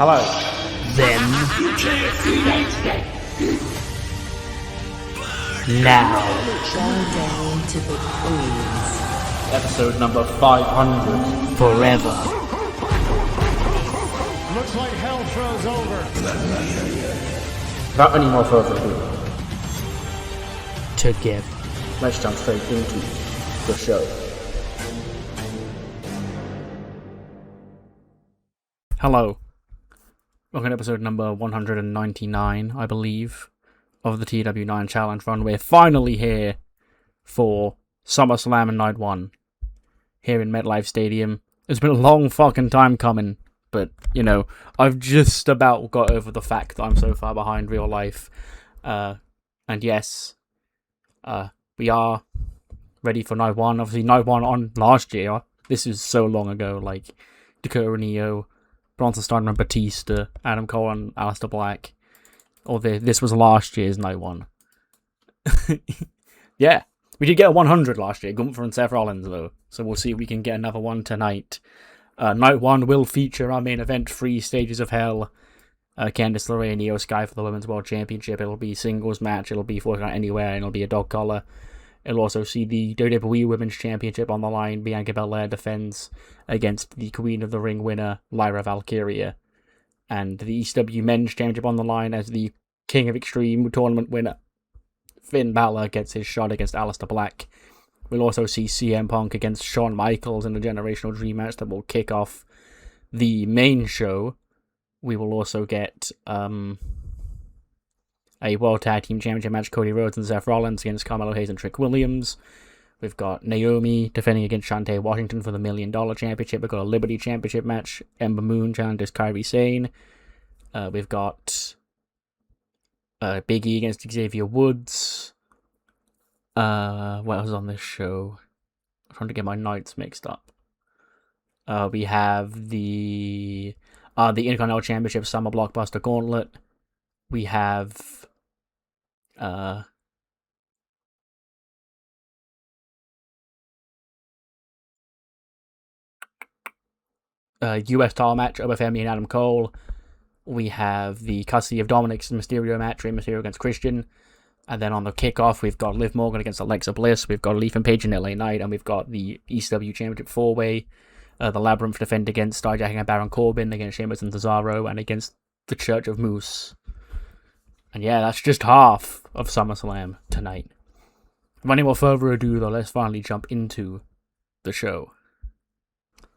Hello. Then. Now. Bow down to the queens. Episode number 500. Forever. Looks like hell froze over. Without any more further ado, Together. let's jump straight into the show. Hello. Welcome to episode number 199, I believe, of the TEW9 Challenge Run. We're finally here for SummerSlam and Night 1 here in MetLife Stadium. It's been a long fucking time coming, but, you know, I've just about got over the fact that I'm so far behind real life. And yes, we are ready for Night 1. Obviously, Night 1 on last year. This is so long ago, like Dakota and Io, Bronson Steiner and Batista, Adam Cole and Aleister Black. This was last year's Night 1. Yeah, we did get a 100 last year, Gunther and Seth Rollins though, so we'll see if we can get another one tonight. Night 1 will feature our main event, 3 Stages of Hell. Candice LeRae and IYO SKY for the Women's World Championship. It'll be singles match, it'll be Fortnite Anywhere, and it'll be a dog collar. It'll also see the WWE Women's Championship on the line. Bianca Belair defends against the Queen of the Ring winner, Lyra Valkyria. And the ECW Men's Championship on the line as the King of Extreme tournament winner, Finn Balor, gets his shot against Aleister Black. We'll also see CM Punk against Shawn Michaels in a Generational Dream match that will kick off the main show. We will also get a World Tag Team Championship match, Cody Rhodes and Seth Rollins against Carmelo Hayes and Trick Williams. We've got Naomi defending against Shantae Washington for the $1 Million Championship. We've got a Liberty Championship match, Ember Moon challenges Kairi Sane. We've got Big E against Xavier Woods. What else is on this show? I'm trying to get my nights mixed up. We have the Intercontinental Championship Summer Blockbuster Gauntlet. We have US title match, Oba Femi and Adam Cole. We have the custody of Dominic's Mysterio match, Rey Mysterio against Christian. And then on the kickoff, we've got Liv Morgan against Alexa Bliss. We've got Ethan Page and LA Knight. And we've got the ECW Championship 4-Way. The Labyrinth defend against Starjacking and Baron Corbin, against Sheamus and Cesaro, and against the Church of Moose. And yeah, that's just half of SummerSlam tonight. Without any more further ado, though, let's finally jump into the show.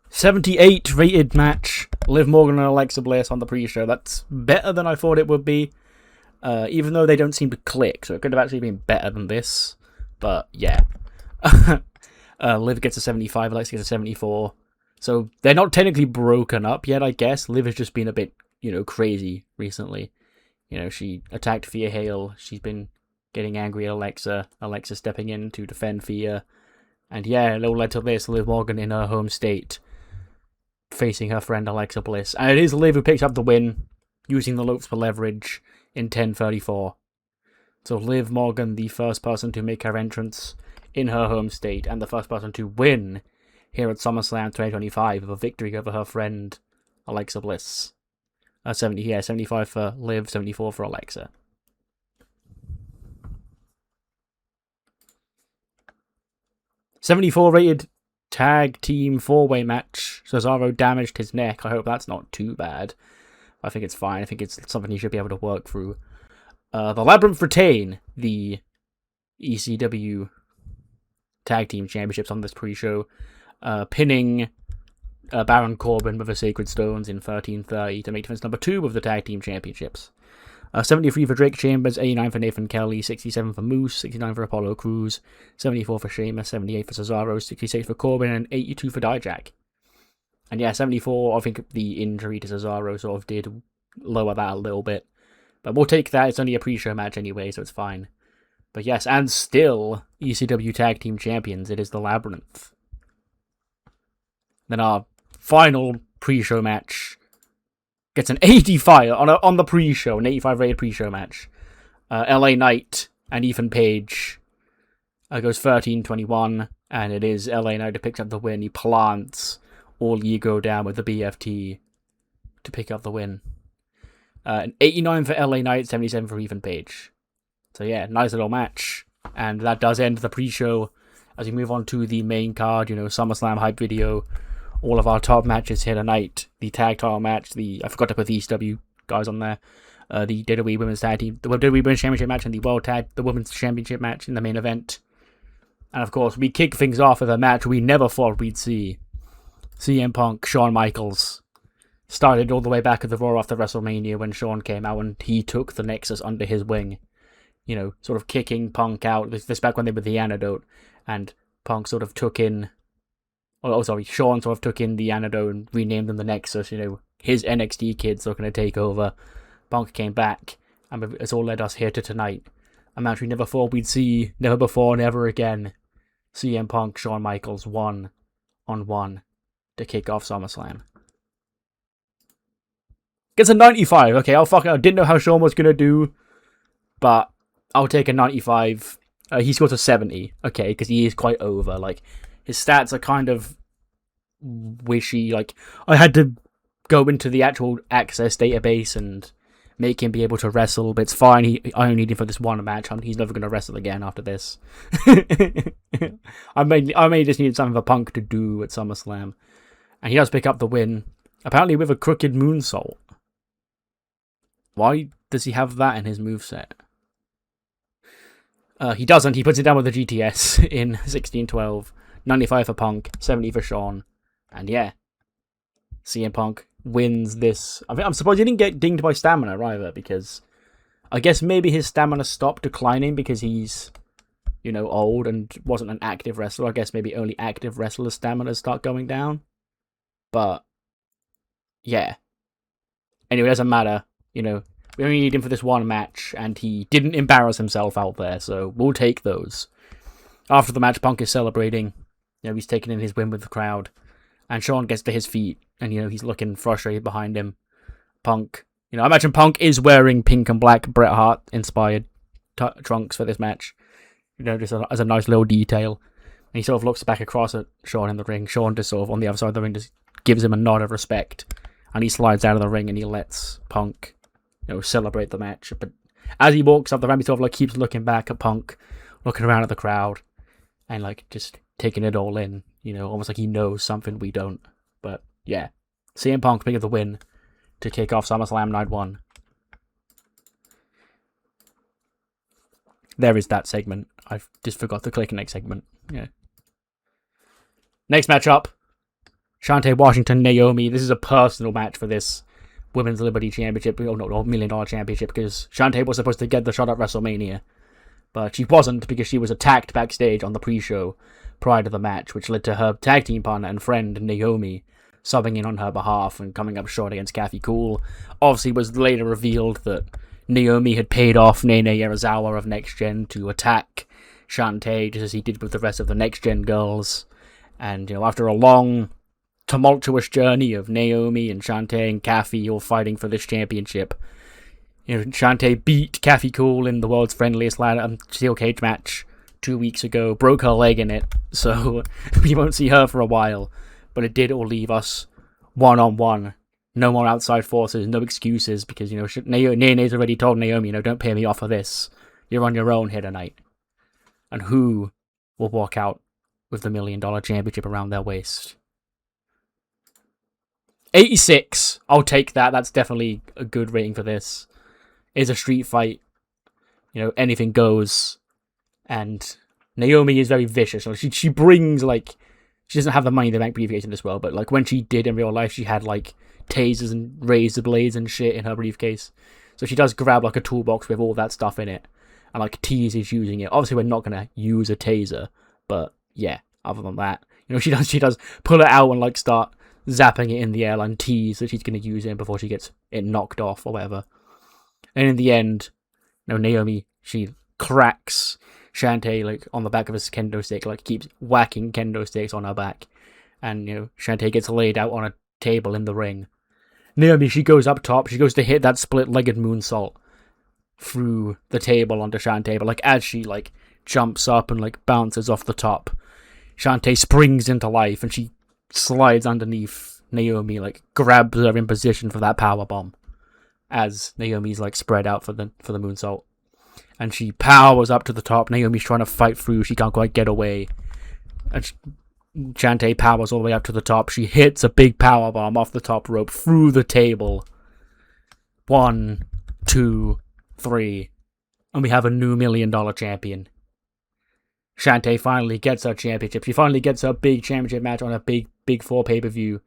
78 rated match, Liv Morgan and Alexa Bliss on the pre-show. That's better than I thought it would be, even though they don't seem to click, so it could have actually been better than this. But yeah, Liv gets a 75, Alexa gets a 74. So they're not technically broken up yet, I guess. Liv has just been a bit, crazy recently. She attacked Thea Hale. She's been getting angry at Alexa. Alexa stepping in to defend Thea. And yeah, it all led to this. Liv Morgan in her home state, facing her friend Alexa Bliss. And it is Liv who picks up the win, using the ropes for leverage in 10:34. So Liv Morgan, the first person to make her entrance in her home state, and the first person to win here at SummerSlam 2025 with a victory over her friend Alexa Bliss. 75 for Liv, 74 for Alexa. $74 rated tag team 4-way match. Cesaro damaged his neck. I hope that's not too bad. I think it's fine. I think it's something he should be able to work through. The Labyrinth retain the ECW tag team championships on this pre-show, pinning Baron Corbin with the Sacred Stones in 13:30 to make defense number 2 of the tag team championships. 73 for Drake Chambers, 89 for Nathan Kelly, 67 for Moose, 69 for Apollo Crews, 74 for Sheamus, 78 for Cesaro, 66 for Corbin, and 82 for Dijak. And yeah, 74, I think the injury to Cesaro sort of did lower that a little bit. But we'll take that, it's only a pre-show match anyway, so it's fine. But yes, and still ECW Tag Team Champions, it is the Labyrinth. Then our final pre-show match gets an 85 on the pre-show, an 85 rated pre-show match. LA Knight and Ethan Page goes 13-21, and it is LA Knight who picks up the win. He plants all ego down with the BFT to pick up the win. 89 for LA Knight, 77 for Ethan Page. So yeah, nice little match. And that does end the pre-show. As we move on to the main card, SummerSlam hype video. All of our top matches here tonight. The tag title match, I forgot to put the ECW guys on there. The WWE Women's Tag Team, the WWE Women's Championship match, and the Women's Championship match in the main event. And of course, we kick things off with a match we never thought we'd see. CM Punk, Shawn Michaels. Started all the way back at the Raw after WrestleMania when Shawn came out and he took the Nexus under his wing. Sort of kicking Punk out. This back when they were the Antidote. And Punk sort of took in... Shawn sort of took in the Antidote and renamed them the Nexus. His NXT kids are going to take over. Punk came back, and it's all led us here to tonight. A match we never thought we'd see, never before, never again. CM Punk, Shawn Michaels, 1-on-1 to kick off SummerSlam. Gets a 95. Okay, I didn't know how Shawn was going to do, but I'll take a 95. He scores a 70. Okay, because he is quite over. His stats are kind of wishy. I had to go into the actual Access database and make him be able to wrestle, but it's fine. I only need him for this one match. He's never going to wrestle again after this. I may just need something for Punk to do at SummerSlam. And he does pick up the win, apparently with a crooked moonsault. Why does he have that in his moveset? He doesn't. He puts it down with the GTS in 16-12. 95 for Punk, 70 for Shawn. And yeah, CM Punk wins this. I'm surprised he didn't get dinged by stamina either, because I guess maybe his stamina stopped declining because he's, old and wasn't an active wrestler. I guess maybe only active wrestlers' stamina start going down. But yeah. Anyway, it doesn't matter. We only need him for this one match, and he didn't embarrass himself out there, so we'll take those. After the match, Punk is celebrating. He's taking in his win with the crowd. And Shawn gets to his feet, and, he's looking frustrated behind him. Punk, I imagine Punk is wearing pink and black Bret Hart-inspired trunks for this match. Just as a nice little detail. And he sort of looks back across at Shawn in the ring. Shawn just sort of on the other side of the ring just gives him a nod of respect. And he slides out of the ring and he lets Punk, celebrate the match. But as he walks up the ramp, he sort of keeps looking back at Punk, looking around at the crowd, and just taking it all in. Almost like he knows something we don't. But yeah, CM Punk picking up the win to kick off SummerSlam Night 1. There is that segment. I just forgot to click next segment. Yeah. Next matchup, Shantae Washington, Naomi. This is a personal match for this Women's Liberty Championship. Oh no, $1 million championship, because Shantae was supposed to get the shot at WrestleMania. But she wasn't, because she was attacked backstage on the pre-show prior to the match, which led to her tag team partner and friend, Naomi, subbing in on her behalf and coming up short against Kathy Cool. Obviously, it was later revealed that Naomi had paid off Nene Yarazawa of Next Gen to attack Shantae, just as he did with the rest of the Next Gen girls. And, after a long, tumultuous journey of Naomi and Shantae and Kathy all fighting for this championship, Shantae beat Kathy Cool in the world's friendliest steel cage match 2 weeks ago, broke her leg in it, so we won't see her for a while. But it did all leave us one-on-one. No more outside forces, no excuses, because, Nene's already told Naomi, don't pay me off for this. You're on your own here tonight. And who will walk out with the $1 million championship around their waist? 86. I'll take that. That's definitely a good rating for this. It's a street fight. Anything goes. And Naomi is very vicious. She brings, she doesn't have the Money in the Bank briefcase in this world, but, when she did in real life, she had, tasers and razor blades and shit in her briefcase. So she does grab, a toolbox with all that stuff in it. And, teases using it. Obviously, we're not going to use a taser. But, yeah, other than that. She does pull it out and, start zapping it in the air and tease that she's going to use it before she gets it knocked off or whatever. And in the end, Naomi, she cracks Shantae, on the back of his kendo stick, keeps whacking kendo sticks on her back. And, Shantae gets laid out on a table in the ring. Naomi, she goes up top, she goes to hit that split-legged moonsault through the table onto Shantae, but, as she, jumps up and, bounces off the top, Shantae springs into life, and she slides underneath Naomi like grabs her in position for that power bomb as Naomi's like spread out for the moonsault, and she powers up to the top. Naomi's trying to fight through. She can't quite get away, and Shantae powers all the way up to the top. She hits a big power bomb off the top rope through the table. 1, 2, 3, and we have a new $1 million champion. Shantae finally gets her championship. She finally gets her big championship match on a big 4 pay-per-view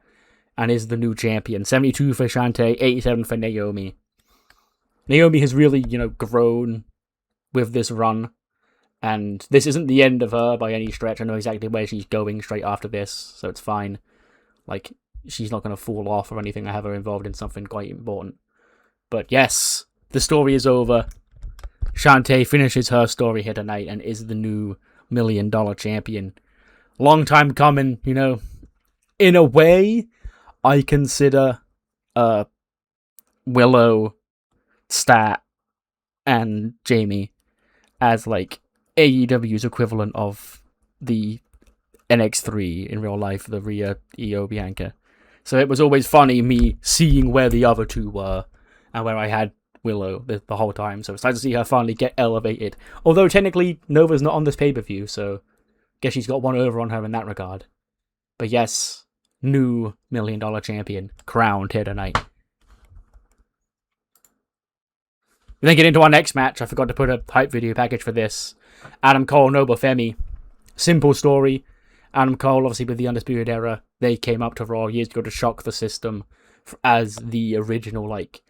and is the new champion. 72 for Shantae, 87 for Naomi. Naomi has really, grown with this run, and this isn't the end of her by any stretch. I know exactly where she's going straight after this, so it's fine. Like, she's not going to fall off or anything. I have her involved in something quite important. But yes, the story is over. Shantae finishes her story here tonight and is the new $1 million champion. Long time coming, In a way, I consider Willow, Stat, and Jamie as like AEW's equivalent of the NX3 in real life, the Rhea, Io, Bianca. So it was always funny me seeing where the other two were and where I had Willow the whole time. So it's nice to see her finally get elevated. Although technically Nova's not on this pay-per-view, so guess she's got one over on her in that regard. But yes, new $1 million champion crowned here tonight. We then get into our next match. I forgot to put a hype video package for this. Adam Cole, Noble Femi. Simple story. Adam Cole, obviously with the Undisputed Era, they came up to Raw years ago to shock the system as the original, like,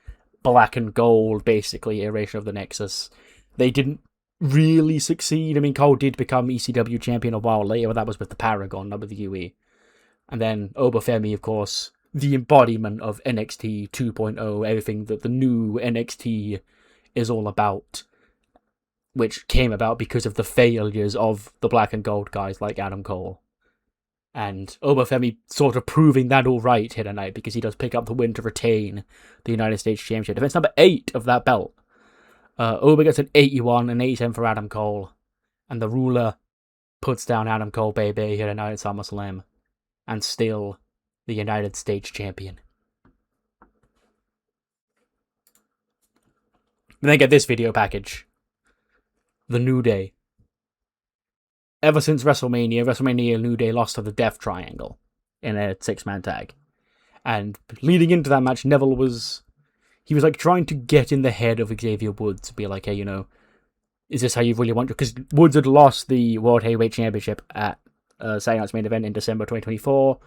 black and gold, basically, iteration of the Nexus. They didn't really succeed. I mean, Cole did become ECW champion a while later, but that was with the Paragon, not with the UE. And then Obafemi, of course, the embodiment of NXT 2.0, everything that the new NXT is all about, which came about because of the failures of the black and gold guys like Adam Cole. And Obafemi sort of proving that all right here tonight, because he does pick up the win to retain the United States Championship. Defense number 8 of that belt. Oba gets an 81 and 87 for Adam Cole. And the ruler puts down Adam Cole, baby, here tonight at SummerSlam. And still the United States Champion. And then get this video package. The New Day. Ever since WrestleMania, New Day lost to the Death Triangle in a 6-man tag. And leading into that match, Neville was like trying to get in the head of Xavier Woods to be like, hey, is this how you really want to? Because Woods had lost the World Heavyweight Championship at Saturday Night's Main Event in December 2024.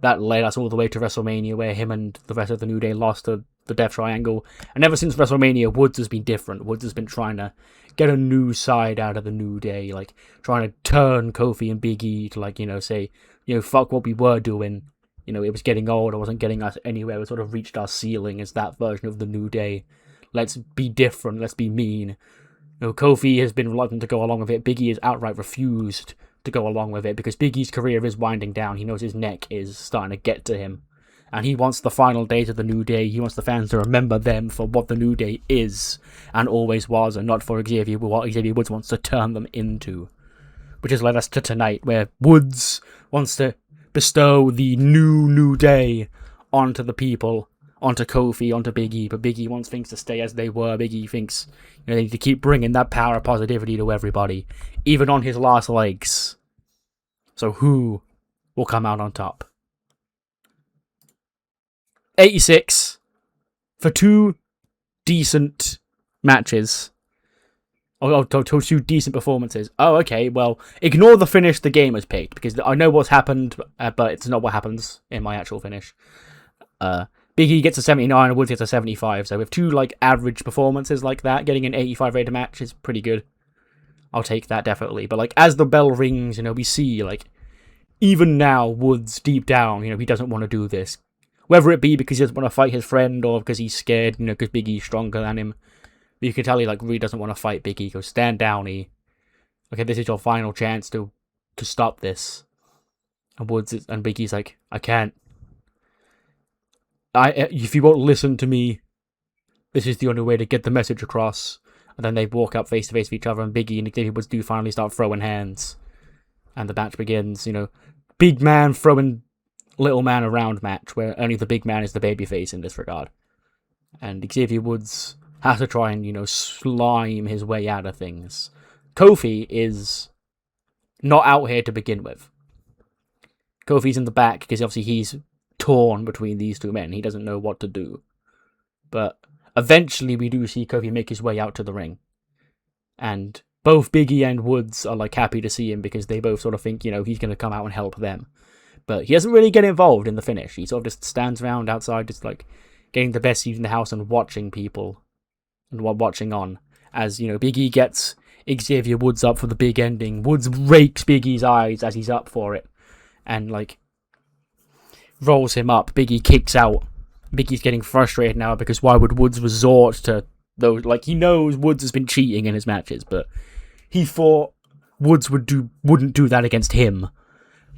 That led us all the way to WrestleMania, where him and the rest of the New Day lost to the Death Triangle. And ever since WrestleMania, Woods has been different. Woods has been trying to get a new side out of the New Day, like trying to turn Kofi and Big E to say, fuck what we were doing. It was getting old, it wasn't getting us anywhere, we sort of reached our ceiling as that version of the New Day. Let's be different, let's be mean. Kofi has been reluctant to go along with it. Big E has outright refused to go along with it because Big E's career is winding down. He knows his neck is starting to get to him. And he wants the final days of the New Day. He wants the fans to remember them for what the New Day is and always was, and not for what Xavier Woods wants to turn them into. Which has led us to tonight, where Woods wants to bestow the New Day onto the people, onto Kofi, onto Big E. But Big E wants things to stay as they were. Big E thinks they need to keep bringing that power of positivity to everybody, even on his last legs. So who will come out on top? 86 for 2 decent matches. Two decent performances. Oh, okay, well, ignore the finish the game has picked, because I know what's happened, but it's not what happens in my actual finish. Big E gets a 79 and Woods gets a 75, so with 2, average performances like that, getting an 85 rated match is pretty good. I'll take that, definitely. But, as the bell rings, we see, even now, Woods, deep down, he doesn't want to do this. Whether it be because he doesn't want to fight his friend or because he's scared, because Big E's stronger than him. But you can tell he, really doesn't want to fight Big E. He goes, stand down, E. Okay, this is your final chance to stop this. And Big E's like, I can't. If you won't listen to me, this is the only way to get the message across. And then they walk up face to face with each other, and Big E and Xavier Woods do finally start throwing hands. And the match begins, big man throwing little man around match where only the big man is the babyface in this regard. And Xavier Woods has to try and, slime his way out of things. Kofi is not out here to begin with. Kofi's in the back because obviously he's torn between these two men. He doesn't know what to do. But eventually we do see Kofi make his way out to the ring. And both Biggie and Woods are happy to see him because they both sort of think, he's going to come out and help them. But he doesn't really get involved in the finish. He sort of just stands around outside, just getting the best seat in the house and watching people and watching on. As, Big E gets Xavier Woods up for the big ending. Woods rakes Big E's eyes as he's up for it. And, rolls him up. Big E kicks out. Big E's getting frustrated now because why would Woods resort to those? He knows Woods has been cheating in his matches, but he thought Woods wouldn't do that against him.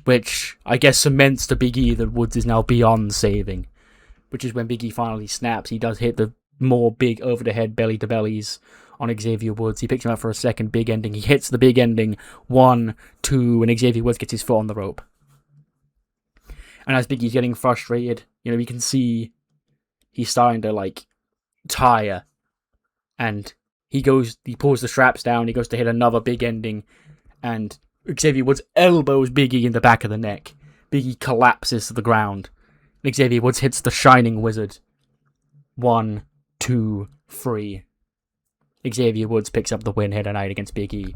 Which, I guess, cements to Big E that Woods is now beyond saving. Which is when Big E finally snaps. He does hit the more big over-the-head belly-to-bellies on Xavier Woods. He picks him up for a second big ending. He hits the big ending. 1, 2, and Xavier Woods gets his foot on the rope. And as Big E's getting frustrated, you can see he's starting to, tire. And he pulls the straps down. He goes to hit another big ending. And Xavier Woods elbows Big E in the back of the neck. Big E collapses to the ground. Xavier Woods hits the Shining Wizard. 1, 2, 3. Xavier Woods picks up the win here tonight against Big E.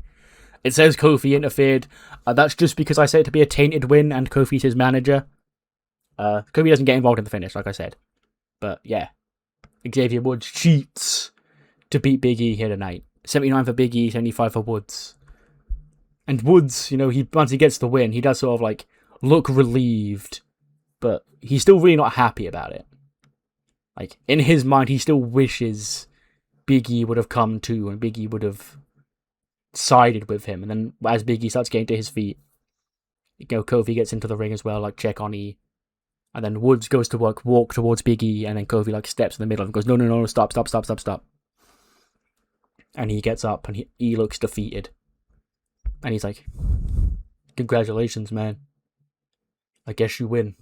It says Kofi interfered. That's just because I say it to be a tainted win and Kofi's his manager. Kofi doesn't get involved in the finish, like I said. But yeah, Xavier Woods cheats to beat Big E here tonight. 79 for Big E, 75 for Woods. And Woods, once he gets the win, he does sort of look relieved. But he's still really not happy about it. In his mind, he still wishes Big E would have come to and Big E would have sided with him. And then as Big E starts getting to his feet, Kofi gets into the ring as well, check on E. And then Woods goes to walk towards Big E, and then Kofi steps in the middle and goes, no, stop. And he gets up and he looks defeated. And he's like, congratulations, man. I guess you win.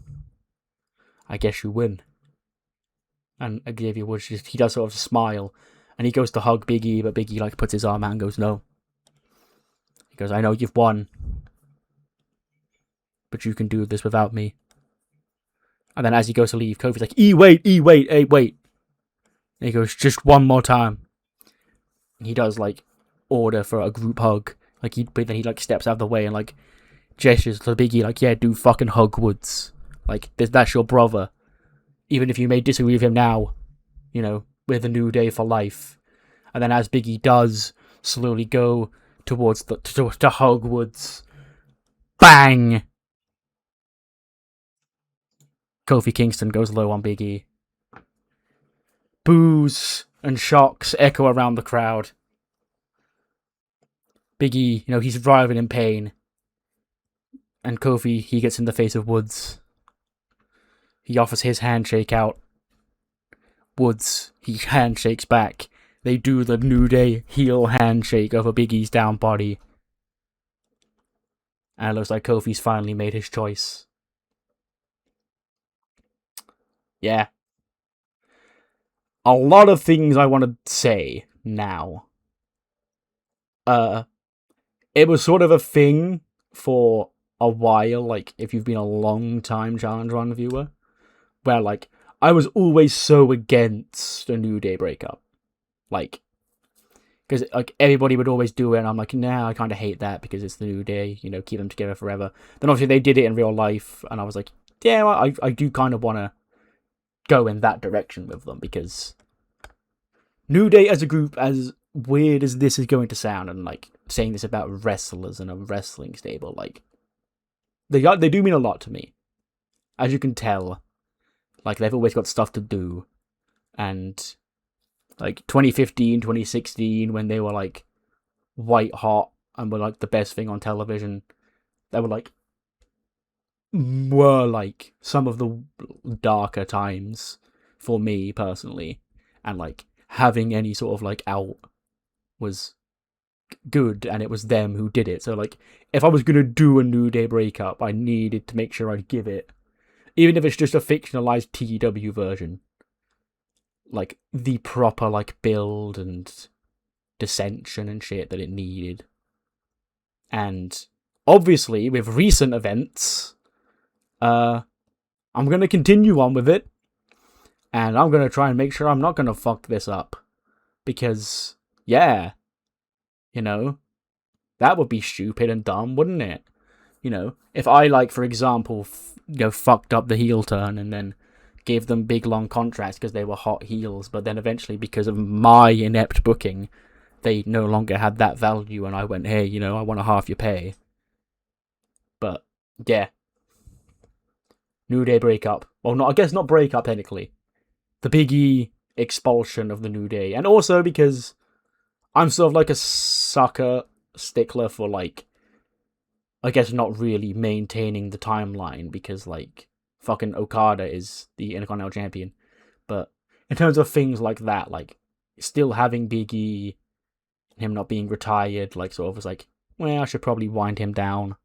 And Xavier Woods, he does sort of smile. And he goes to hug Big E, but Big E puts his arm out and goes, no. He goes, I know you've won. But you can do this without me. And then as he goes to leave, Kofi's like, wait. And he goes, just one more time. And he does, order for a group hug. But then he, steps out of the way and, gestures to Big E, yeah, do fucking hug Woods. That's your brother. Even if you may disagree with him now, we're the New Day for life. And then as Big E does slowly go towards to hug Woods, bang! Kofi Kingston goes low on Big E. Boos and shocks echo around the crowd. Big E, he's writhing in pain. And Kofi, he gets in the face of Woods. He offers his handshake out. Woods, he handshakes back. They do the New Day heel handshake over Big E's down body. And it looks like Kofi's finally made his choice. Yeah. A lot of things I want to say now. It was sort of a thing for a while, if you've been a long time Challenge Run viewer, where, I was always so against a New Day breakup. Because, everybody would always do it, and I'm like, nah, I kind of hate that because it's the New Day, keep them together forever. Then obviously they did it in real life, and I was like, yeah, I do kind of want to go in that direction with them, because New Day as a group, as weird as this is going to sound, and, saying this about wrestlers and a wrestling stable, they do mean a lot to me. As you can tell, they've always got stuff to do. And, 2015, 2016, when they were, white hot and were, the best thing on television, they were, some of the darker times for me, personally. And, having any sort of, out was good, and it was them who did it. So, if I was going to do a New Day breakup, I needed to make sure I'd give it even if it's just a fictionalized TEW version, like the proper like build and dissension and shit that it needed. And obviously with recent events, I'm gonna continue on with it, and I'm gonna try and make sure I'm not gonna fuck this up, because yeah, you know, that would be stupid and dumb, wouldn't it? You know, if I, like, for example, fucked up the heel turn and then gave them big long contracts because they were hot heels, but then eventually because of my inept booking, they no longer had that value, and I went, hey, you know, I want to half your pay. But yeah, New Day breakup. Well, not, I guess not breakup technically. The Big E expulsion of the New Day, and also because I'm sort of like a sucker stickler for, like, I guess not really maintaining the timeline, because, like, fucking Okada is the Intercontinental Champion. But in terms of things like that, like, still having Big E, him not being retired, like, sort of was like, well, I should probably wind him down.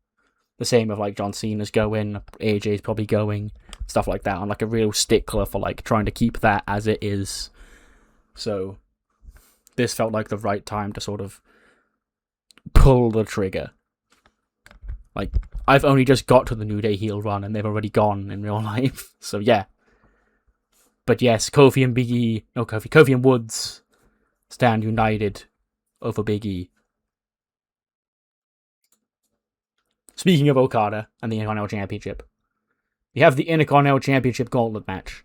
The same with, like, John Cena's going, AJ's probably going, stuff like that. I'm, like, a real stickler for, like, trying to keep that as it is. So this felt like the right time to sort of pull the trigger. Like, I've only just got to the New Day heel run, and they've already gone in real life. So, yeah. But yes, Kofi and Woods stand united over Big E. Speaking of Okada and the Intercontinental Championship, we have the Intercontinental Championship Gauntlet match.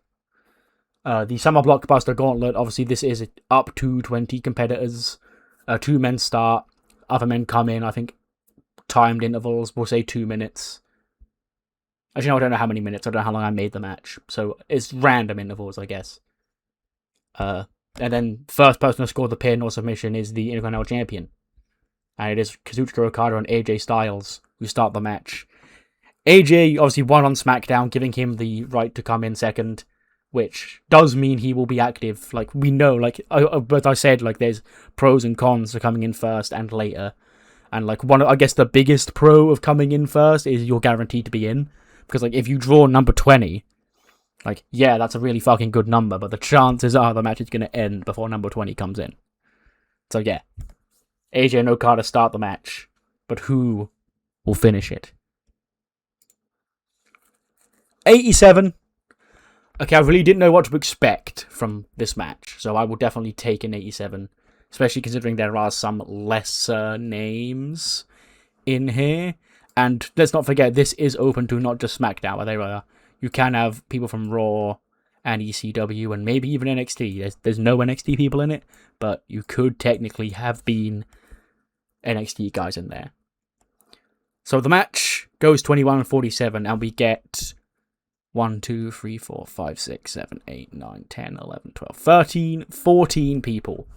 The Summer Blockbuster Gauntlet, obviously this is up to 20 competitors. 2 men start, other men come in, I think timed intervals, we'll say 2 minutes. Actually, no, I don't know how many minutes, I don't know how long I made the match, so it's random intervals, I guess. And then first person to score the pin or submission is the Intercontinental Champion. And it is Kazuchika Okada and AJ Styles who start the match. AJ obviously won on SmackDown, giving him the right to come in second, which does mean he will be active. Like, we know, like, but I said, like, there's pros and cons to coming in first and later. And, like, I guess the biggest pro of coming in first is you're guaranteed to be in. Because, like, if you draw number 20, like, yeah, that's a really fucking good number, but the chances are the match is going to end before number 20 comes in. So, yeah. AJ and Okada start the match, but who will finish it? 87. Okay, I really didn't know what to expect from this match, so I will definitely take an 87. Especially considering there are some lesser names in here. And let's not forget, this is open to not just SmackDown. You can have people from Raw and ECW and maybe even NXT. There's no NXT people in it, but you could technically have been NXT guys in there. So the match goes 21-47, and we get 1, 2, 3, 4, 5, 6, 7, 8, 9, 10, 11, 12, 13, 14 people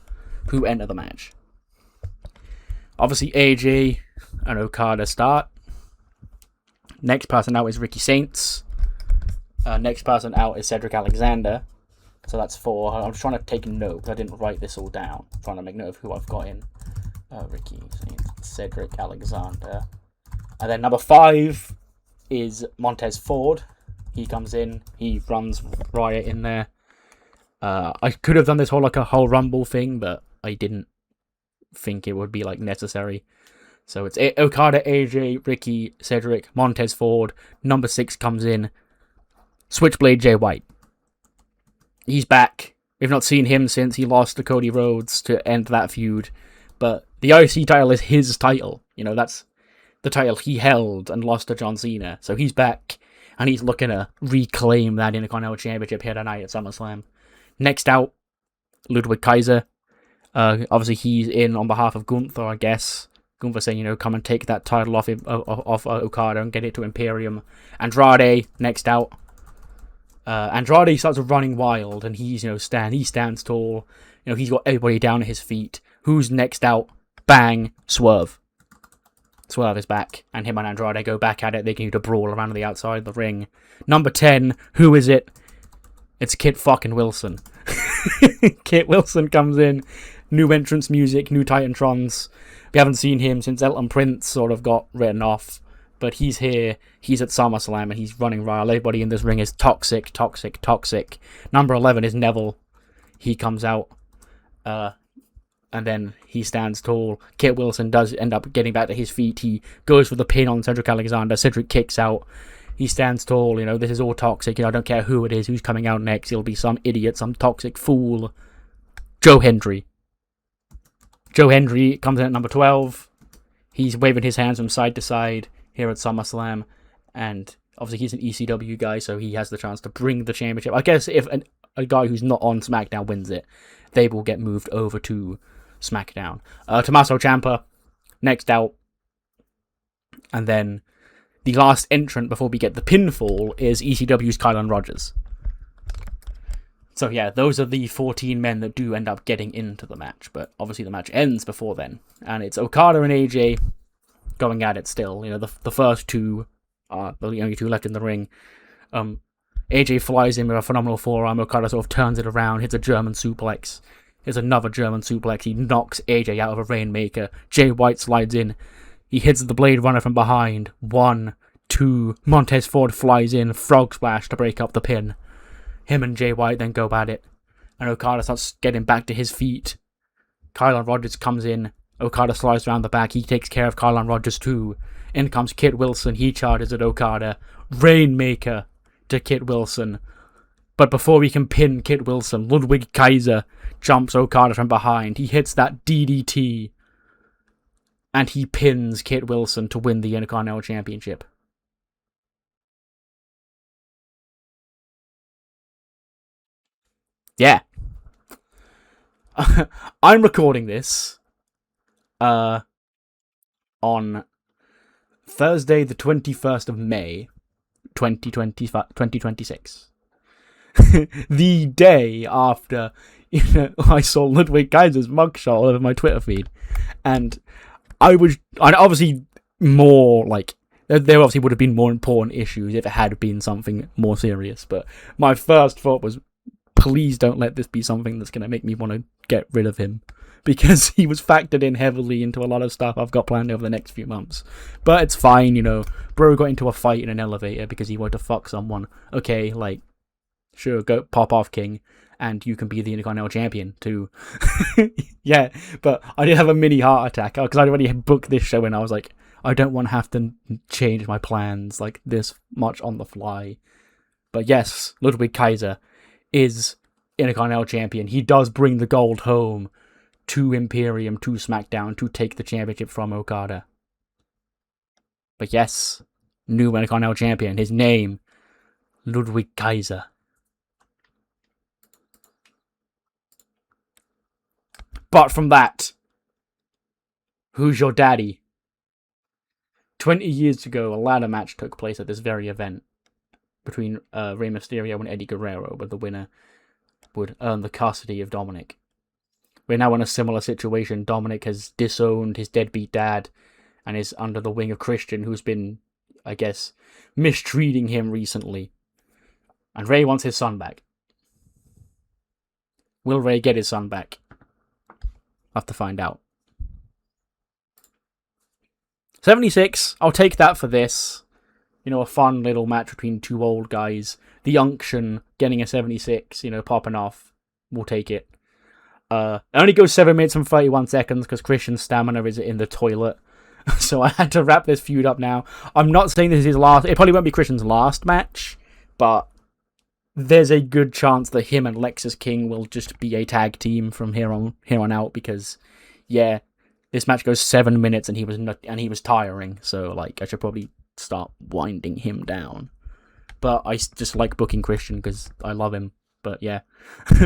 who enter the match. Obviously, AJ and Okada start. Next person out is Ricky Saints. Next person out is Cedric Alexander. So that's 4. I'm just trying to take a note because I didn't write this all down. I'm trying to make note of who I've got in. Ricky Saints, Cedric Alexander. And then number 5 is Montez Ford. He comes in. He runs riot in there. I could have done this whole Rumble thing, but I didn't think it would be like necessary. So it's Okada, AJ, Ricky, Cedric, Montez Ford. Number 6 comes in. Switchblade Jay White. He's back. We've not seen him since he lost to Cody Rhodes to end that feud. But the IC title is his title. You know, that's the title he held and lost to John Cena. So he's back, and he's looking to reclaim that Intercontinental Championship here tonight at SummerSlam. Next out, Ludwig Kaiser. Obviously, he's in on behalf of Gunther, I guess. Gunther saying, you know, come and take that title off Okada and get it to Imperium. Andrade, next out. Andrade starts running wild, and he's, you know, he stands tall. You know, he's got everybody down at his feet. Who's next out? Bang, Swerve. Swerve is back, and him and Andrade go back at it. They continue to brawl around the outside of the ring. Number 10, who is it? It's Kit fucking Wilson. Kit Wilson comes in. New entrance music, new Titantrons. We haven't seen him since Elton Prince sort of got written off. But he's here, he's at SummerSlam, and he's running riot. Everybody in this ring is toxic, toxic, toxic. Number 11 is Neville. He comes out, and then he stands tall. Kit Wilson does end up getting back to his feet. He goes for the pin on Cedric Alexander. Cedric kicks out. He stands tall, this is all toxic. I don't care who it is, who's coming out next. It'll be some idiot, some toxic fool. Joe Hendry. Joe Hendry comes in at number 12. He's waving his hands from side to side here at SummerSlam. And obviously he's an ECW guy, so he has the chance to bring the championship. I guess if a guy who's not on SmackDown wins it, they will get moved over to SmackDown. Tommaso Ciampa, next out. And then the last entrant before we get the pinfall is ECW's Kylan Rodgers. So yeah, those are the 14 men that do end up getting into the match, but obviously the match ends before then. And it's Okada and AJ going at it still. The first two are the only two left in the ring. AJ flies in with a phenomenal forearm. Okada sort of turns it around, hits a German suplex. Here's another German suplex. He knocks AJ out of a Rainmaker. Jay White slides in. He hits the Blade Runner from behind. 1, 2. Montez Ford flies in. Frog Splash to break up the pin. Him and Jay White then go at it. And Okada starts getting back to his feet. Kylan Rodgers comes in. Okada slides around the back. He takes care of Kylan Rodgers too. In comes Kit Wilson. He charges at Okada. Rainmaker to Kit Wilson. But before we can pin Kit Wilson, Ludwig Kaiser jumps Okada from behind. He hits that DDT. And he pins Kit Wilson to win the Intercontinental Championship. Yeah. I'm recording this on Thursday the 21st of May 2026. The day after I saw Ludwig Kaiser's mugshot all over my Twitter feed. And I obviously more like there obviously would have been more important issues if it had been something more serious, but my first thought was, please don't let this be something that's going to make me want to get rid of him, because he was factored in heavily into a lot of stuff I've got planned over the next few months. But it's fine, bro got into a fight in an elevator because he wanted to fuck someone. Okay, sure, go pop off, King, and you can be the Intercontinental Champion too. Yeah, but I did have a mini heart attack because I already booked this show and I was like, I don't want to have to change my plans this much on the fly. But yes, Ludwig Kaiser is Intercontinental Champion. He does bring the gold home to Imperium, to SmackDown, to take the championship from Okada. But yes, new Intercontinental Champion. His name, Ludwig Kaiser. But from that, who's your daddy? 20 years ago, a ladder match took place at this very event between Rey Mysterio and Eddie Guerrero, but the winner would earn the custody of Dominic. We're now in a similar situation. Dominic has disowned his deadbeat dad and is under the wing of Christian, who's been, I guess, mistreating him recently. And Rey wants his son back. Will Rey get his son back? I'll have to find out. 76, I'll take that for this. A fun little match between two old guys. The Unction getting a 76, popping off. We'll take it. It only goes 7 minutes and 31 seconds because Christian's stamina is in the toilet. So I had to wrap this feud up now. I'm not saying this is his last. It probably won't be Christian's last match, but there's a good chance that him and Lexus King will just be a tag team from here on out because, yeah, this match goes 7 minutes and he was tiring. So I should probably start winding him down. But I just like booking Christian because I love him. But yeah.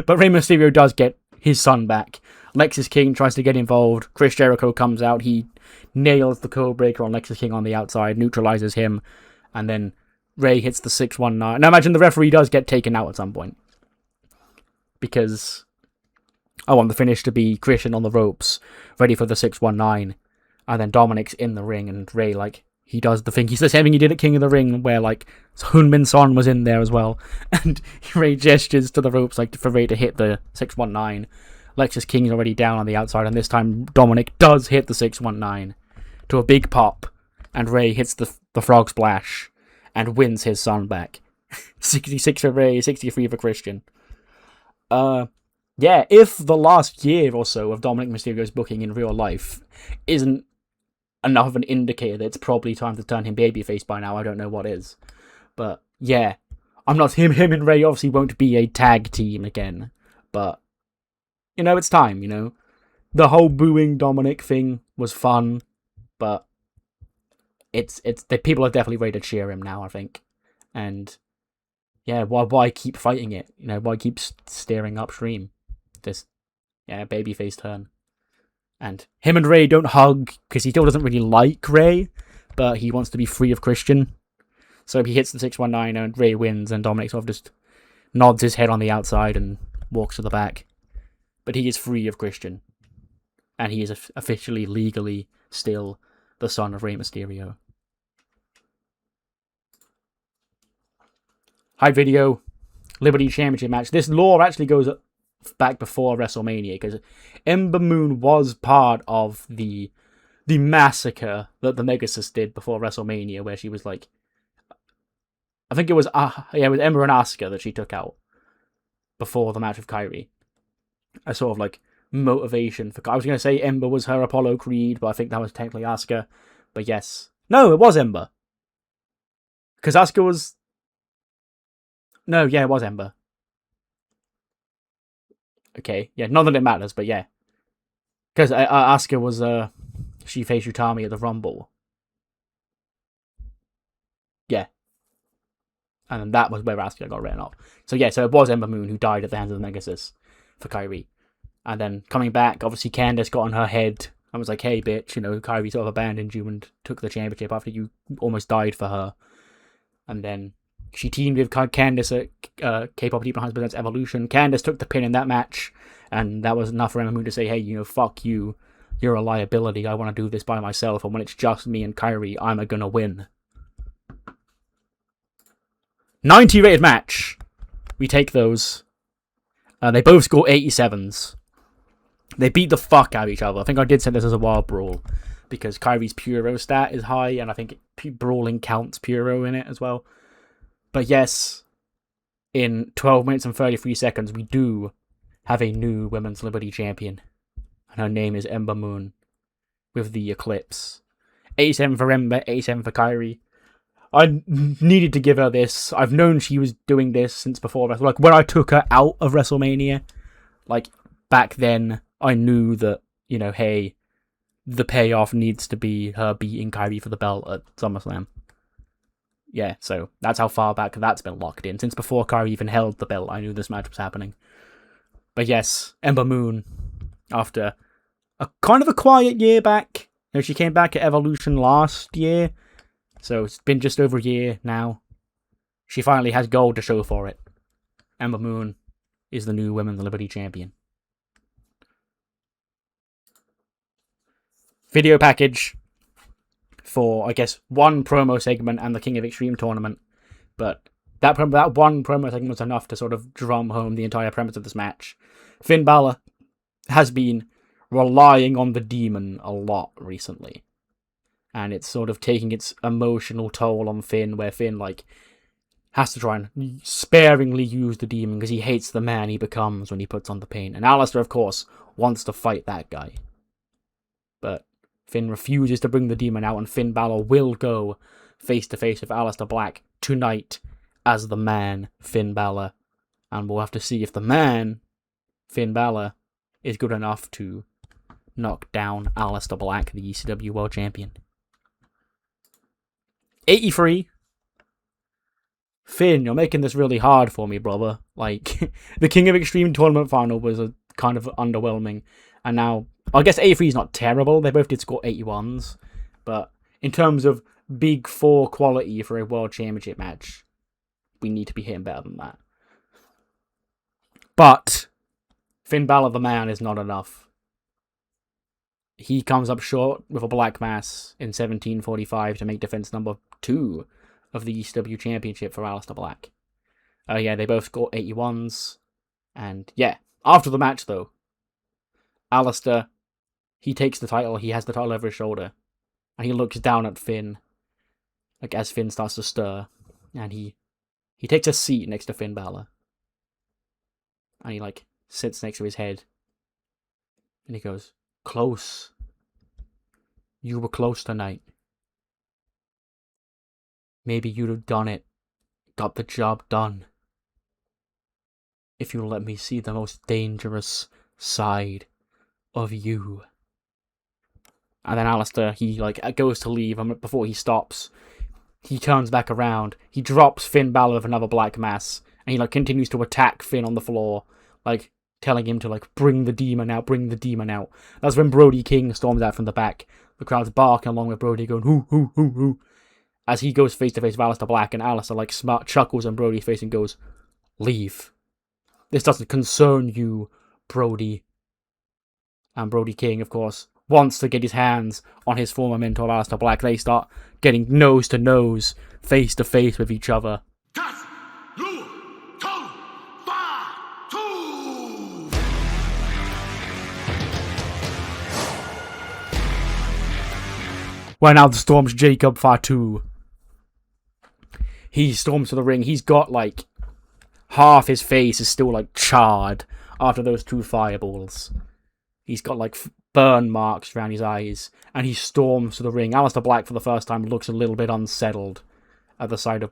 But Rey Mysterio does get his son back. Lexus King tries to get involved. Chris Jericho comes out. He nails the code breaker on Lexus King on the outside, neutralizes him, and then Rey hits the 619. Now imagine the referee does get taken out at some point. Because I want the finish to be Christian on the ropes, ready for the 619. And then Dominic's in the ring and Rey, he does the thing. He's the same thing he did at King of the Ring, where, Hunmin Son was in there as well. And Rey gestures to the ropes, for Rey to hit the 619. Lexus King's already down on the outside, and this time Dominic does hit the 619 to a big pop. And Rey hits the the Frog Splash, and wins his son back. 66 for Rey, 63 for Christian. Yeah, if the last year or so of Dominic Mysterio's booking in real life isn't enough of an indicator that it's probably time to turn him babyface by now, I don't know what is. But yeah, I'm not him and Rey obviously won't be a tag team again, but it's time, The whole booing Dominic thing was fun, but it's the people are definitely ready to cheer him now, I think. And yeah, why keep fighting it? Why keep staring upstream? This babyface turn. And him and Rey don't hug because he still doesn't really like Rey, but he wants to be free of Christian. So he hits the 619 and Rey wins, and Dominic sort of just nods his head on the outside and walks to the back. But he is free of Christian. And he is officially, legally, still the son of Rey Mysterio. High video, Liberty Championship match. This lore actually goes back before WrestleMania, because Ember Moon was part of the massacre that the Megasis did before WrestleMania, where she was like, I think it was Ember and Asuka that she took out before the match with Kyrie. A sort of like motivation for. I was going to say Ember was her Apollo Creed, but I think that was technically Asuka. But yes, no, it was Ember, because Asuka was. No, yeah, it was Ember. Okay, yeah, not that it matters, but yeah, because Asuka was she faced Utami at the Rumble. Yeah. And then that was where Rascalz got written off. So yeah, so it was Ember Moon who died at the hands of the Megasis for Kyrie. And then coming back, obviously Candice got on her head and was like, hey bitch, Kyrie sort of abandoned you and took the championship after you almost died for her. And then she teamed with Candice at K-Pop Demon Hunters Presents Evolution. Candice took the pin in that match, and that was enough for Ember Moon to say, hey, fuck you. You're a liability. I want to do this by myself, and when it's just me and Kyrie, I'm gonna win. 90 rated match. We take those. They both score 87s. They beat the fuck out of each other. I think I did say this as a wild brawl, because Kyrie's Puro stat is high, and I think brawling counts Puro in it as well. But yes, in 12 minutes and 33 seconds, we do have a new Women's Liberty Champion. And her name is Ember Moon, with the Eclipse. 87 for Ember, 87 for Kyrie. I needed to give her this. I've known she was doing this since before. Like, when I took her out of WrestleMania, like, back then, I knew that, hey, the payoff needs to be her beating Kyrie for the belt at SummerSlam. Yeah, so that's how far back that's been locked in. Since before Kyrie even held the belt, I knew this match was happening. But yes, Ember Moon, after a kind of a quiet year back, she came back at Evolution last year, so it's been just over a year now. She finally has gold to show for it. Ember Moon is the new Women's Liberty Champion. Video package for, I guess, one promo segment and the King of Extreme tournament. But that one promo segment was enough to sort of drum home the entire premise of this match. Finn Balor has been relying on the demon a lot recently. And it's sort of taking its emotional toll on Finn, where Finn, has to try and sparingly use the demon because he hates the man he becomes when he puts on the paint. And Aleister, of course, wants to fight that guy. But Finn refuses to bring the demon out, and Finn Balor will go face-to-face with Aleister Black tonight as the man, Finn Balor. And we'll have to see if the man, Finn Balor, is good enough to knock down Aleister Black, the ECW World Champion. 83. Finn, you're making this really hard for me, brother. The King of Extreme tournament final was a kind of underwhelming. And now, I guess 83 is not terrible. They both did score 81s. But in terms of Big Four quality for a World Championship match, we need to be hitting better than that. But Finn Balor, the man, is not enough. He comes up short with a black mass in 1745 to make defense number 2 of the ECW Championship for Aleister Black. They both scored 81s. And yeah, after the match though, Aleister, he takes the title, he has the title over his shoulder, and he looks down at Finn. like as Finn starts to stir, and he takes a seat next to Finn Balor, and he like sits next to his head, and he goes, "Close. You were close tonight. Maybe you'd have done it, got the job done, if you let me see the most dangerous side of you." And then Alistair, he like goes to leave, and before he stops, he turns back around. He drops Finn Balor with another black mass, and he like continues to attack Finn on the floor, like telling him to like bring the demon out, bring the demon out. That's when Brody King storms out from the back. The crowd's barking along with Brody, going hoo hoo hoo hoo, as he goes face to face with Alistair Black, and Alistair like smart chuckles on Brody's face and goes, "Leave. This doesn't concern you, Brody." And Brody King, of course, wants to get his hands on his former mentor, Alistair Black. They start getting nose to nose, face to face with each other. When out storms Jacob Fatu. He storms to the ring. He's got like half his face is still like charred after those 2 fireballs. He's got like burn marks around his eyes, and he storms to the ring. Alistair Black, for the first time, looks a little bit unsettled at the sight of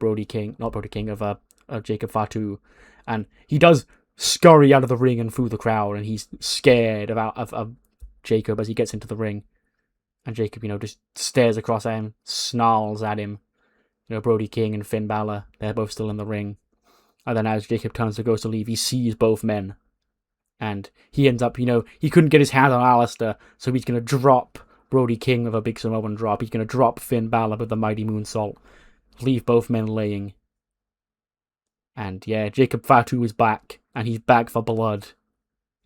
Jacob Fatu, and he does scurry out of the ring and through the crowd, and he's scared of Jacob as he gets into the ring. And Jacob, just stares across at him, snarls at him. Brody King and Finn Balor, they're both still in the ring. And then as Jacob turns to leave, he sees both men. And he ends up, he couldn't get his hand on Alistair, so he's going to drop Brody King with a big Samoan drop. He's going to drop Finn Balor with the mighty moonsault. Leave both men laying. And yeah, Jacob Fatu is back, and he's back for blood.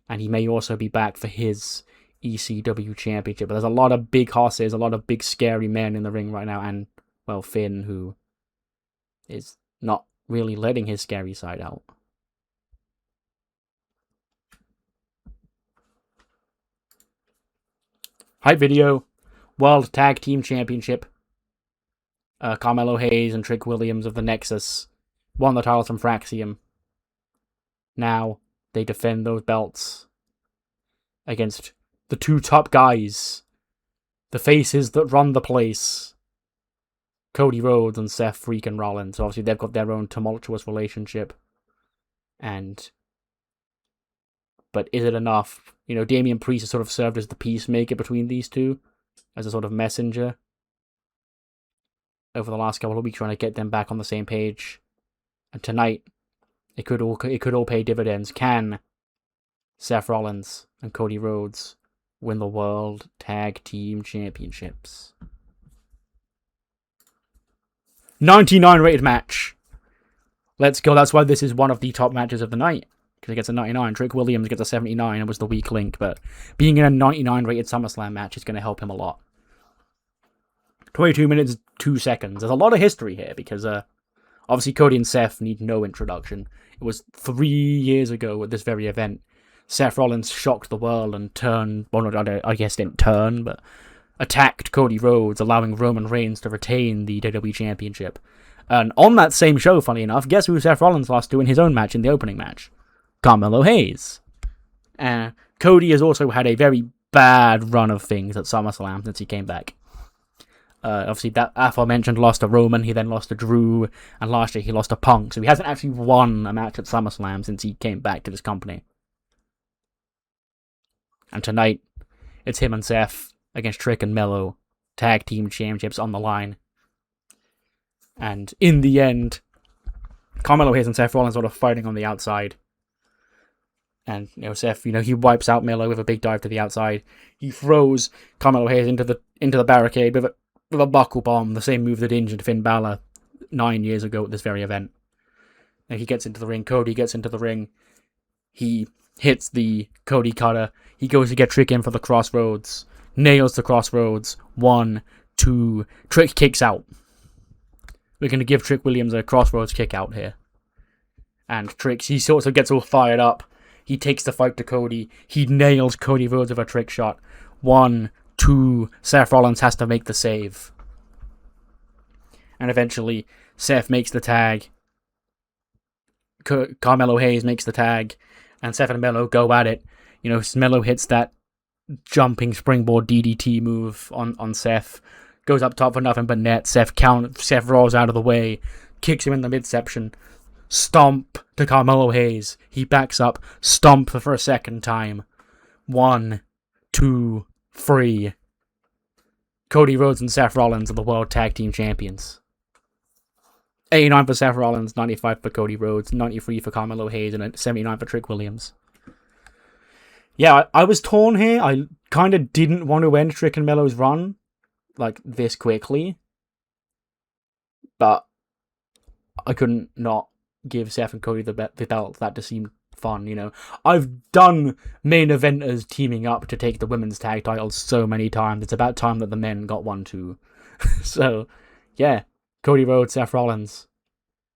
And he may also be back for his ECW championship. But there's a lot of big hosses, a lot of big scary men in the ring right now, and well, Finn, who is not really letting his scary side out. Hype video, World Tag Team Championship. Carmelo Hayes and Trick Williams of the Nexus won the titles from Fraxium. Now they defend those belts against the 2 top guys, the faces that run the place, Cody Rhodes and Seth freaking Rollins. So obviously they've got their own tumultuous relationship. But is it enough? Damian Priest has sort of served as the peacemaker between these two, as a sort of messenger over the last couple of weeks, trying to get them back on the same page. And tonight, it could all pay dividends. Can Seth Rollins and Cody Rhodes win the World Tag Team Championships? 99 rated match. Let's go. That's why this is one of the top matches of the night, because it gets a 99. Trick Williams gets a 79 and was the weak link, but being in a 99 rated SummerSlam match is going to help him a lot. 22 minutes, 2 seconds. There's a lot of history here, because obviously Cody and Seth need no introduction. It was 3 years ago at this very event. Seth Rollins shocked the world and turned, well, I guess didn't turn, but attacked Cody Rhodes, allowing Roman Reigns to retain the WWE Championship. And on that same show, funny enough, guess who Seth Rollins lost to in his own match, in the opening match? Carmelo Hayes. Cody has also had a very bad run of things at SummerSlam since he came back. Obviously, that aforementioned lost to Roman, he then lost to Drew, and last year he lost to Punk, so he hasn't actually won a match at SummerSlam since he came back to this company. And tonight, it's him and Seth against Trick and Melo, Tag Team Championships on the line. And in the end, Carmelo Hayes and Seth Rollins sort of fighting on the outside. And, Seth, he wipes out Melo with a big dive to the outside. He throws Carmelo Hayes into the barricade with a buckle bomb, the same move that injured Finn Balor 9 years ago at this very event. And he gets into the ring. Cody gets into the ring. He hits the Cody cutter. He goes to get Trick in for the crossroads. Nails the crossroads. 1, 2. Trick kicks out. We're going to give Trick Williams a crossroads kick out here. And Trick, he sort of gets all fired up. He takes the fight to Cody. He nails Cody Rhodes with a trick shot. 1, 2. Seth Rollins has to make the save. And eventually, Seth makes the tag. Carmelo Hayes makes the tag. And Seth and Melo go at it. You know, Melo hits that jumping springboard DDT move on Seth. Goes up top for nothing but net. Seth rolls out of the way. Kicks him in the midsection. Stomp to Carmelo Hayes. He backs up. Stomp for a second time. 1, 2, 3. Cody Rhodes and Seth Rollins are the World Tag Team Champions. 89 for Seth Rollins, 95 for Cody Rhodes, 93 for Carmelo Hayes, and 79 for Trick Williams. Yeah, I was torn here. I kind of didn't want to end Trick and Melo's run like this quickly. But I couldn't not give Seth and Cody the belt. That just seemed fun, you know. I've done main eventers teaming up to take the women's tag titles so many times. It's about time that the men got one too. So, yeah. Cody Rhodes, Seth Rollins,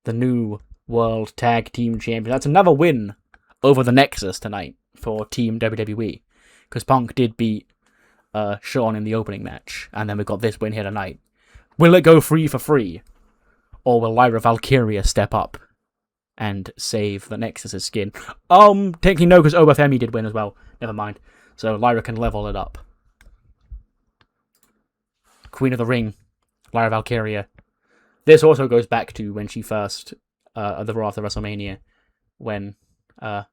the new World Tag Team Champion. That's another win over the Nexus tonight for Team WWE. Because Punk did beat Shawn in the opening match. And then we got this win here tonight. Will it go 3 for 3? Or will Lyra Valkyria step up and save the Nexus' skin? Technically no, because Obafemi did win as well. Never mind. So Lyra can level it up. Queen of the Ring, Lyra Valkyria. This also goes back to when she first, the Raw after WrestleMania, when Lyra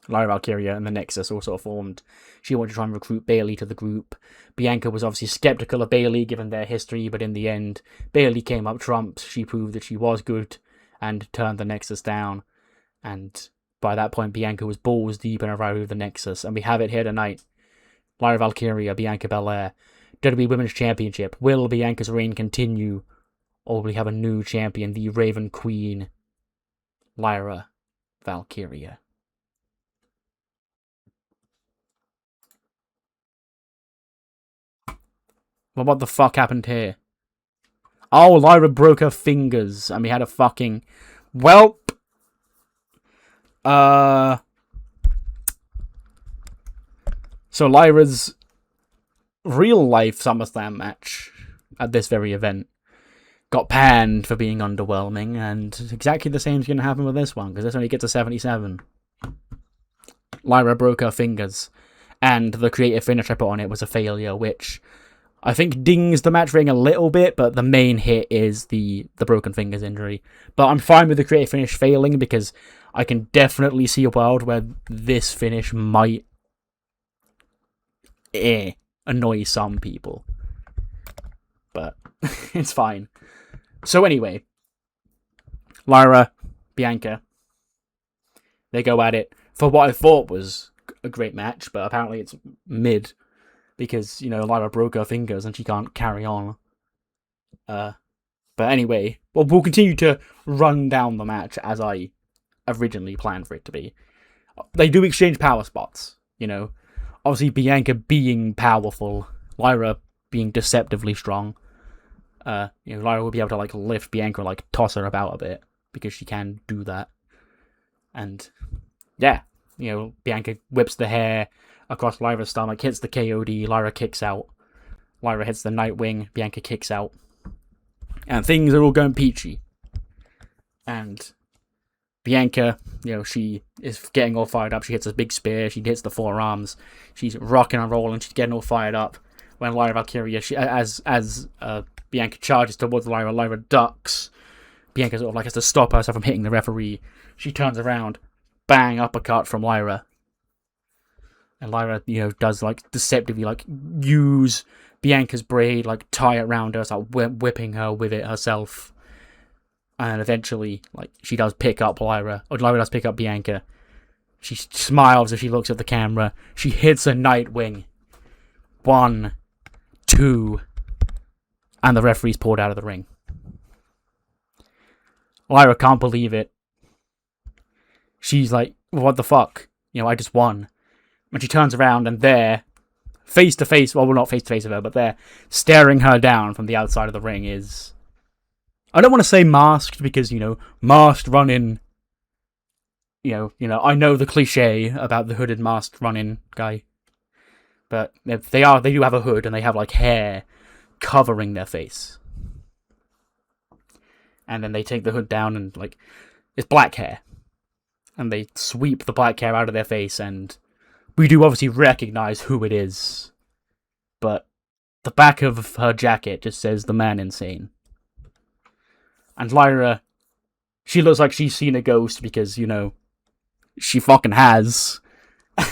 Valkyria and the Nexus all sort of formed. She wanted to try and recruit Bayley to the group. Bianca was obviously skeptical of Bayley given their history, but in the end, Bayley came up trumps. She proved that she was good and turned the Nexus down. And by that point, Bianca was balls deep in a rivalry with the Nexus. And we have it here tonight. Lyra Valkyria, Bianca Belair, WWE Women's Championship. Will Bianca's reign continue? Or will we have a new champion, the Raven Queen, Lyra Valkyria? Well, what the fuck happened here? Oh, Lyra broke her fingers, and we had a fucking... Welp! So Lyra's real-life SummerSlam match at this very event got panned for being underwhelming, and exactly the same is going to happen with this one, because this only gets a 77. Lyra broke her fingers, and the creative finish I put on it was a failure, which I think dings the match ring a little bit, but the main hit is the broken fingers injury. But I'm fine with the creative finish failing, because I can definitely see a world where this finish might annoy some people. But it's fine. So anyway, Lyra, Bianca, they go at it for what I thought was a great match, but apparently it's mid, because, you know, Lyra broke her fingers and she can't carry on. But anyway, well, we'll continue to run down the match as I originally planned for it to be. They do exchange power spots, you know. Obviously, Bianca being powerful, Lyra being deceptively strong. You know, Lyra will be able to like lift Bianca, like toss her about a bit, because she can do that. And yeah, you know, Bianca whips the hair across Lyra's stomach, hits the KOD, Lyra kicks out. Lyra hits the Nightwing, Bianca kicks out. And things are all going peachy. And Bianca, you know, she is getting all fired up. She hits a big spear, she hits the forearms. She's rocking and rolling, she's getting all fired up. When Lyra Valkyria, Bianca charges towards Lyra, Lyra ducks. Bianca sort of like has to stop herself from hitting the referee. She turns around, bang, uppercut from Lyra. And Lyra, you know, does like deceptively like use Bianca's braid, like tie it around her, start whipping her with it herself. And eventually, like, she does pick up Lyra, or Lyra does pick up Bianca. She smiles as she looks at the camera. She hits a Nightwing. 1, 2, and the referee's pulled out of the ring. Lyra can't believe it. She's like, what the fuck? You know, I just won. When she turns around and they're face to face, well, not face to face with her, but they're staring her down from the outside of the ring is... I don't want to say masked, because, you know, masked run-in... You know, I know the cliche about the hooded masked run-in guy. But they do have a hood, and they have, like, hair covering their face. And then they take the hood down and, like, it's black hair. And they sweep the black hair out of their face, and we do obviously recognize who it is. But the back of her jacket just says the man insane. And Lyra, she looks like she's seen a ghost because, you know, she fucking has.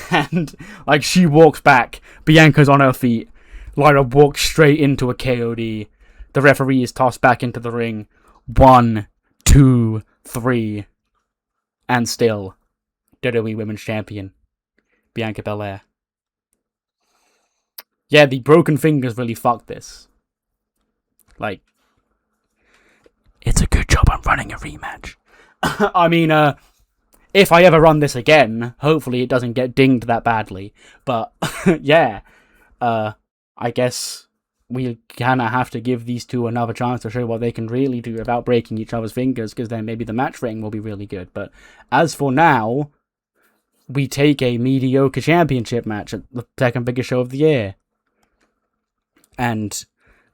And, like, she walks back. Bianca's on her feet. Lyra walks straight into a KOD. The referee is tossed back into the ring. 1, 2, 3. And still, WWE Women's Champion, Bianca Belair. Yeah, the broken fingers really fucked this. Like, it's a good job I'm running a rematch. I mean, if I ever run this again, hopefully it doesn't get dinged that badly. But, yeah, I guess we kind of have to give these two another chance to show what they can really do without breaking each other's fingers, because then maybe the match rating will be really good. But as for now, we take a mediocre championship match at the second biggest show of the year. And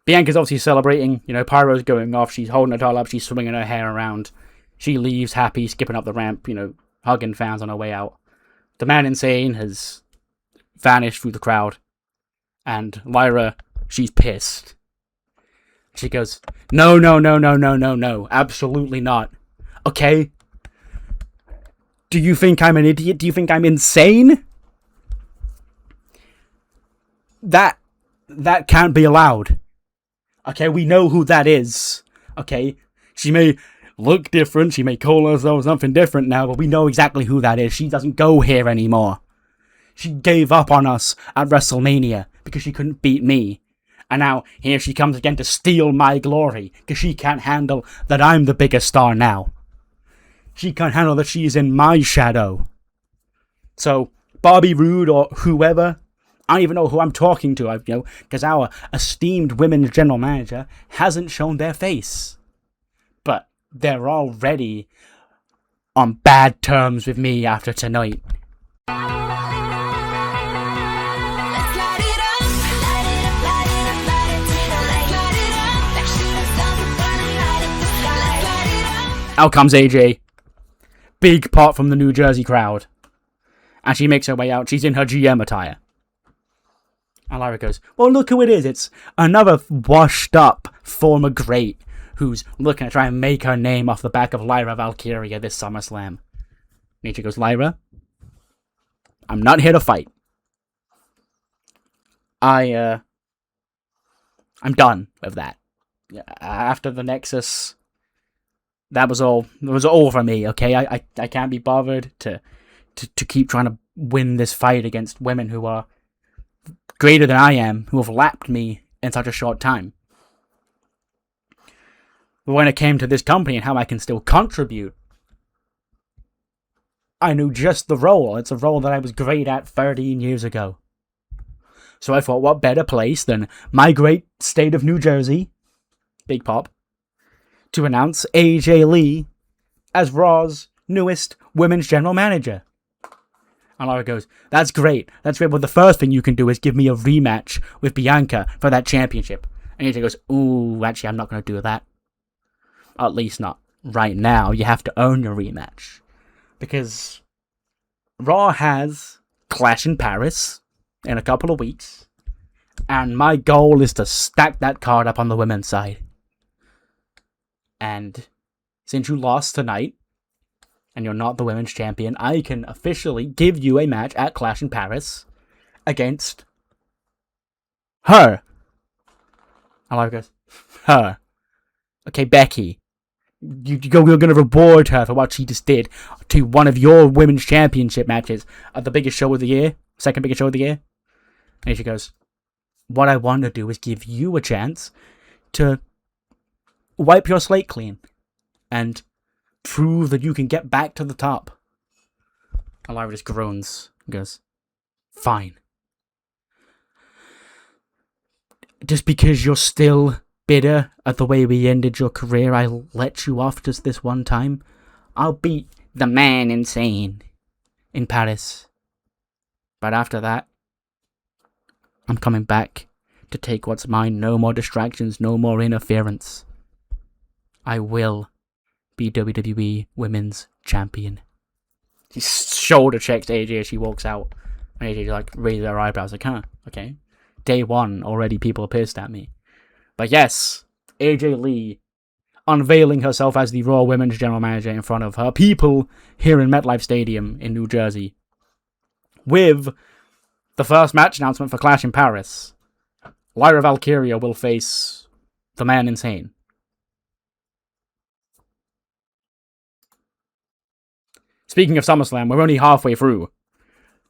Bianca's obviously celebrating, you know, Pyro's going off, she's holding her doll up, she's swinging her hair around. She leaves happy, skipping up the ramp, you know, hugging fans on her way out. The man insane has vanished through the crowd. And Lyra, she's pissed. She goes, no, absolutely not. Okay? Do you think I'm an idiot? Do you think I'm insane? That can't be allowed. Okay, we know who that is. Okay? She may look different, she may call herself something different now, but we know exactly who that is. She doesn't go here anymore. She gave up on us at WrestleMania because she couldn't beat me. And now, here she comes again to steal my glory, because she can't handle that I'm the biggest star now. She can't handle that she's in my shadow. So, Bobby Roode or whoever, I don't even know who I'm talking to, you know, because our esteemed women's general manager hasn't shown their face. But they're already on bad terms with me after tonight. Out comes AJ. Big pop from the New Jersey crowd. And she makes her way out. She's in her GM attire. And Lyra goes, well, look who it is. It's another washed up former great who's looking to try and make her name off the back of Lyra Valkyria this SummerSlam. And AJ goes, Lyra, I'm not here to fight. I'm done with that. After the Nexus, that was all. It was all for me. Okay, I can't be bothered to keep trying to win this fight against women who are greater than I am, who have lapped me in such a short time. But when it came to this company and how I can still contribute, I knew just the role. It's a role that I was great at 13 years ago. So I thought, what better place than my great state of New Jersey, Big Pop, to announce AJ Lee as Raw's newest women's general manager. And Lyra goes, that's great. That's great. But the first thing you can do is give me a rematch with Bianca for that championship. And AJ goes, ooh, actually, I'm not going to do that. At least not right now. You have to earn your rematch. Because Raw has Clash in Paris in a couple of weeks. And my goal is to stack that card up on the women's side. And since you lost tonight, and you're not the women's champion, I can officially give you a match at Clash in Paris against her. And Lyra goes, her. Okay, Becky. You're going to reward her for what she just did to one of your women's championship matches at the biggest show of the year, second biggest show of the year. And she goes, what I want to do is give you a chance to wipe your slate clean and prove that you can get back to the top. And Lyra just groans and goes, fine. Just because you're still bitter at the way we ended your career, I'll let you off just this one time. I'll beat the man insane in Paris. But after that, I'm coming back to take what's mine. No more distractions, no more interference. I will be WWE Women's Champion. She shoulder checks AJ as she walks out. And AJ like raises her eyebrows like, huh, okay. Day one, already people are pissed at me. But yes, AJ Lee unveiling herself as the Raw Women's General Manager in front of her people here in MetLife Stadium in New Jersey. With the first match announcement for Clash in Paris. Lyra Valkyria will face the Man Insane. Speaking of SummerSlam, we're only halfway through.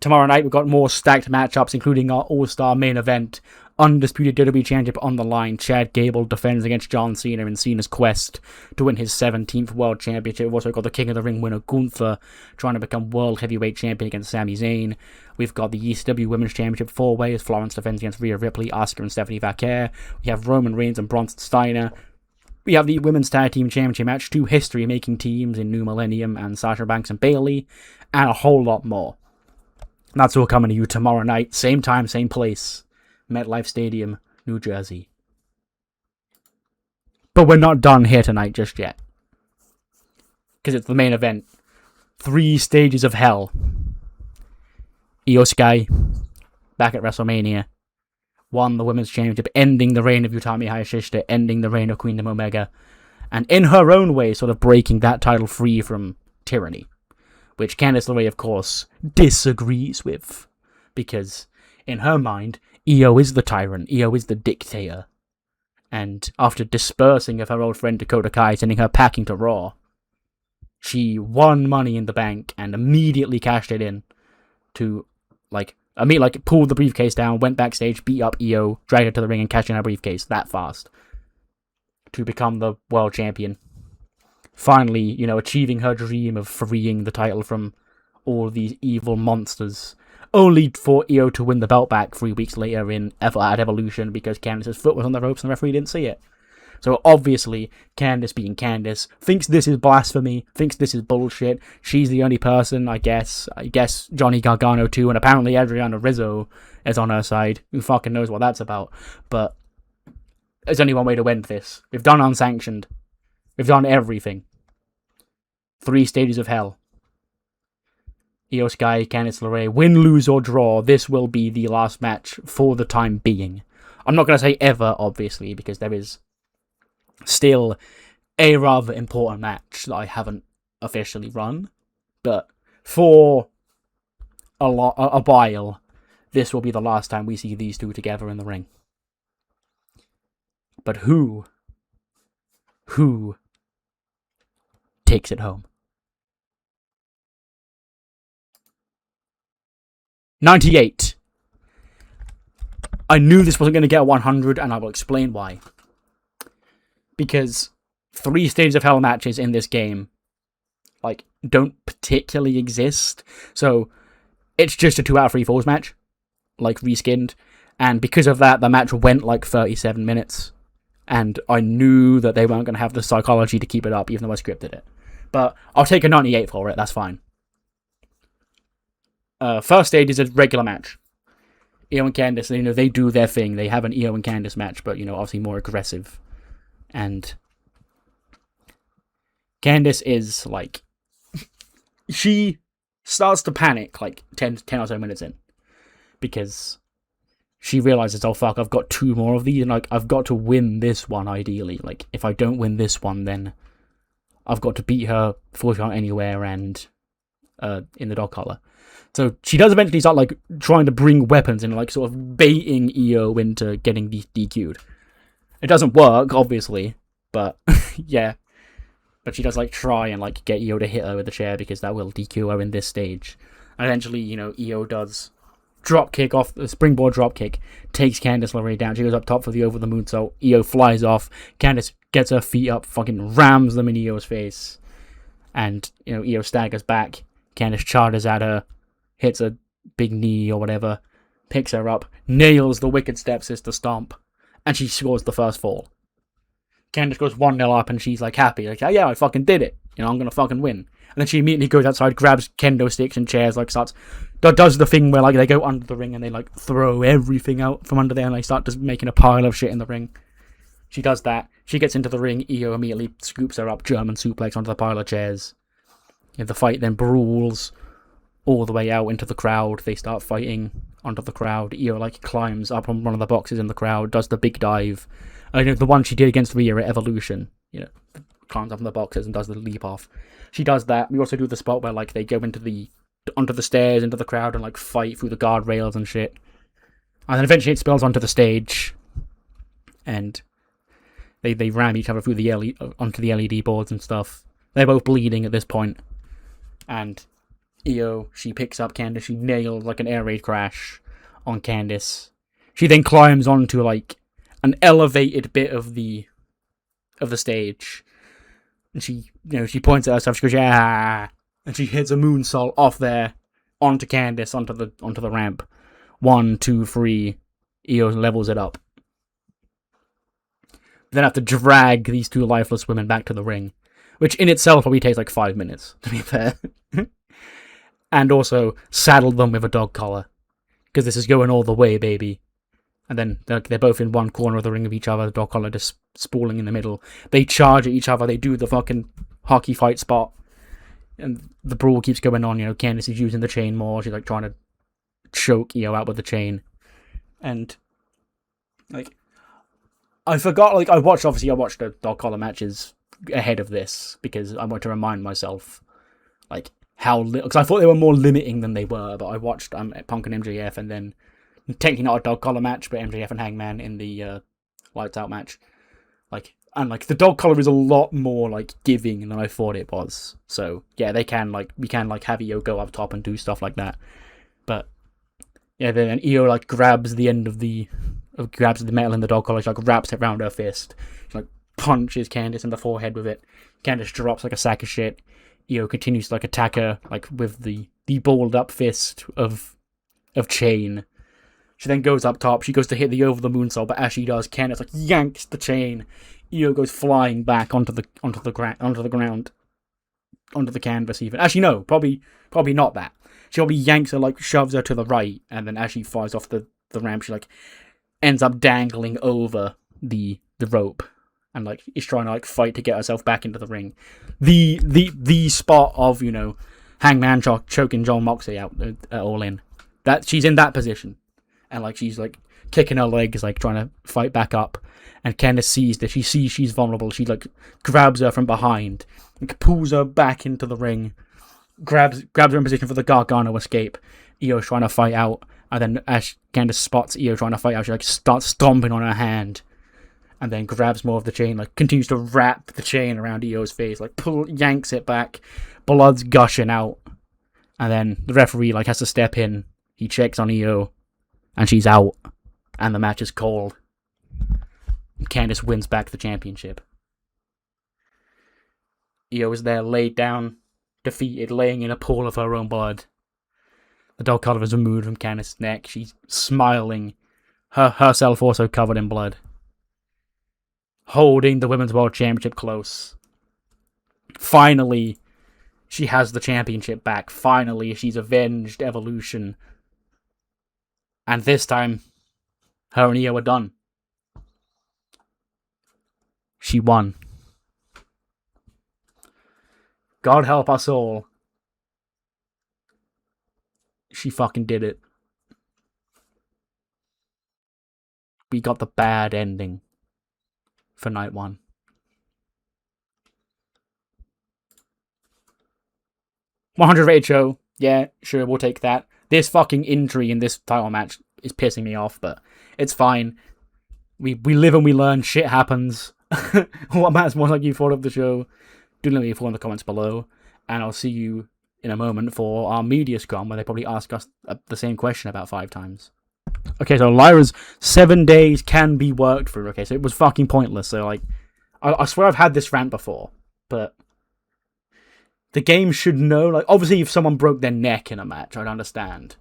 Tomorrow night we've got more stacked matchups, including our All-Star main event. Undisputed WWE Championship on the line. Chad Gable defends against John Cena in Cena's quest to win his 17th World Championship. We've also got the King of the Ring winner Gunther trying to become World Heavyweight Champion against Sami Zayn. We've got the ECW Women's Championship 4-way as Florence defends against Rhea Ripley, Asuka and Stephanie Vaquer. We have Roman Reigns and Bronson Steiner. We have the Women's Tag Team Championship match, 2 history-making teams in New Millennium and Sasha Banks and Bayley, and a whole lot more. And that's all coming to you tomorrow night, same time, same place. MetLife Stadium, New Jersey. But we're not done here tonight just yet. Because it's the main event. 3 stages of hell. IYO SKY, back at WrestleMania, won the Women's Championship, ending the reign of Utami Hayashishita, ending the reign of Queendom Omega, and in her own way, sort of breaking that title free from tyranny. Which Candice LeRae, of course, disagrees with. Because, in her mind, IYO is the tyrant, IYO is the dictator. And after dispersing of her old friend Dakota Kai, sending her packing to Raw, she won Money in the Bank and immediately cashed it in to, pulled the briefcase down, went backstage, beat up IYO, dragged her to the ring and cashed in her briefcase that fast. To become the world champion. Finally, achieving her dream of freeing the title from all these evil monsters. Only for IYO to win the belt back 3 weeks later at Evolution because Candice's foot was on the ropes and the referee didn't see it. So obviously, Candice being Candice, thinks this is blasphemy, thinks this is bullshit. She's the only person, I guess Johnny Gargano too, and apparently Adriana Rizzo is on her side. Who fucking knows what that's about. But there's only one way to end this. We've done unsanctioned. We've done everything. 3 stages of hell. IYO SKY, Candice LeRae, win, lose, or draw, this will be the last match for the time being. I'm not going to say ever, obviously, because there is still a rather important match that I haven't officially run. But for a while, this will be the last time we see these two together in the ring. But who takes it home? 98. I knew this wasn't going to get 100, and I will explain why. Because 3 stages of hell matches in this game, don't particularly exist. So, it's just a 2 out of 3 falls match, reskinned. And because of that, the match went 37 minutes. And I knew that they weren't going to have the psychology to keep it up, even though I scripted it. But I'll take a 98 for it, that's fine. First stage is a regular match. IYO and Candice, they do their thing. They have an IYO and Candice match, but, obviously more aggressive. And Candice is, she starts to panic, 10 or so minutes in. Because she realizes, oh fuck, I've got 2 more of these, and, I've got to win this one, ideally. If I don't win this one, then I've got to beat her 40 Count Anywhere and in the dog collar. So she does eventually start trying to bring weapons and sort of baiting IYO into getting DQ'd. It doesn't work, obviously, but yeah. But she does try and get IYO to hit her with the chair because that will DQ her in this stage. And eventually, IYO does drop kick off the springboard drop kick, takes Candice LeRae down. She goes up top for the over the moonsault. IYO flies off. Candice gets her feet up, fucking rams them in IYO's face, and IYO staggers back. Candice charges at her, hits a big knee or whatever, picks her up, nails the Wicked Stepsister stomp, and she scores the first fall. Candice goes 1-0 up and she's happy. Yeah, I fucking did it. I'm gonna fucking win. And then she immediately goes outside, grabs kendo sticks and chairs, does the thing where they go under the ring and they throw everything out from under there and they start just making a pile of shit in the ring. She does that. She gets into the ring. Io immediately scoops her up, German suplex onto the pile of chairs. The fight then brawls all the way out into the crowd. They start fighting onto the crowd. Io climbs up on one of the boxes in the crowd, does the big dive. The one she did against Rhea at Evolution. Climbs up on the boxes and does the leap off. She does that. We also do the spot where they go onto the stairs into the crowd and fight through the guardrails and shit. And then eventually it spills onto the stage, and they ram each other through onto the LED boards and stuff. They're both bleeding at this point, and Io, she picks up Candice. She nails an air raid crash on Candice. She then climbs onto an elevated bit of the stage, and she points at herself. She goes, "Yeah," and she hits a moonsault off there onto Candice onto the ramp. 1, 2, 3. Io levels it up. Then have to drag these two lifeless women back to the ring, which in itself probably takes 5 minutes, to be fair. And also saddle them with a dog collar, because this is going all the way, baby. And then they're both in one corner of the ring of each other, the dog collar just spooling in the middle. They charge at each other. They do the fucking hockey fight spot, and the brawl keeps going on. Candice is using the chain more. She's trying to choke Io out with the chain, and I forgot. I watched the dog collar matches ahead of this because I wanted to remind myself how little, because I thought they were more limiting than they were. But I watched Punk and MJF, and then technically not a dog collar match, but MJF and Hangman in the lights out match. The dog collar is a lot more giving than I thought it was. So yeah, we can have Io go up top and do stuff like that. But yeah, then Io grabs the end of grabs the metal in the dog collar. She wraps it around her fist. She punches Candice in the forehead with it. Candice drops a sack of shit. Io continues to attack her with the balled up fist of chain. She then goes up top. She goes to hit the over the moonsault, but as she does, Candice yanks the chain. Io goes flying back onto the ground, onto the canvas even. Actually, no, probably not that. She probably yanks her, shoves her to the right, and then as she flies off the ramp, she ends up dangling over the rope, and is trying to fight to get herself back into the ring. The spot of Hangman choking John Moxley out All In. That she's in that position, and she's kicking her legs, trying to fight back up. And Candice sees that. She sees she's vulnerable. She grabs her from behind, pulls her back into the ring, grabs her in position for the Gargano escape. Io's trying to fight out, and then as Candice spots Io trying to fight out, she starts stomping on her hand, and then grabs more of the chain, continues to wrap the chain around Io's face, yanks it back, blood's gushing out, and then the referee has to step in. He checks on Io, and she's out, and the match is called. Candice wins back the championship. Io is there laid down, defeated, laying in a pool of her own blood. The dog collar is removed from Candice's neck. She's smiling, herself also covered in blood, holding the Women's World Championship close. Finally, she has the championship back. Finally, she's avenged Evolution. And this time, her and Io are done. She won. God help us all. She fucking did it. We got the bad ending for night 1. $100 rated show. Yeah, sure, we'll take that. This fucking injury in this title match is pissing me off, but it's fine. We live and we learn. Shit happens. What matters more you thought of the show? Do let me know in the comments below, and I'll see you in a moment for our media scrum, where they probably ask us the same question about 5 times. Okay, so Lyra's 7 days can be worked through. Okay, so it was fucking pointless. So I swear I've had this rant before, but the game should know. Obviously, if someone broke their neck in a match, I'd understand,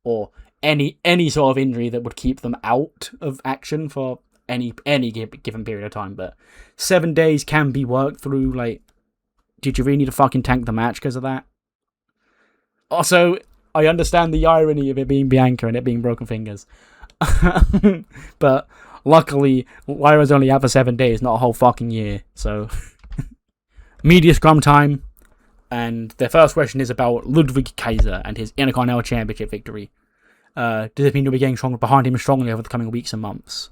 or any sort of injury that would keep them out of action for any given period of time. But 7 days can be worked through. Did you really need to fucking tank the match because of that? Also, I understand the irony of it being Bianca and it being broken fingers. But Luckily, Lyra's only out for 7 days, not a whole fucking year. So, media scrum time. And their first question is about Ludwig Kaiser and his Intercontinental Championship victory. Does it mean you'll be getting stronger behind him strongly over the coming weeks and months?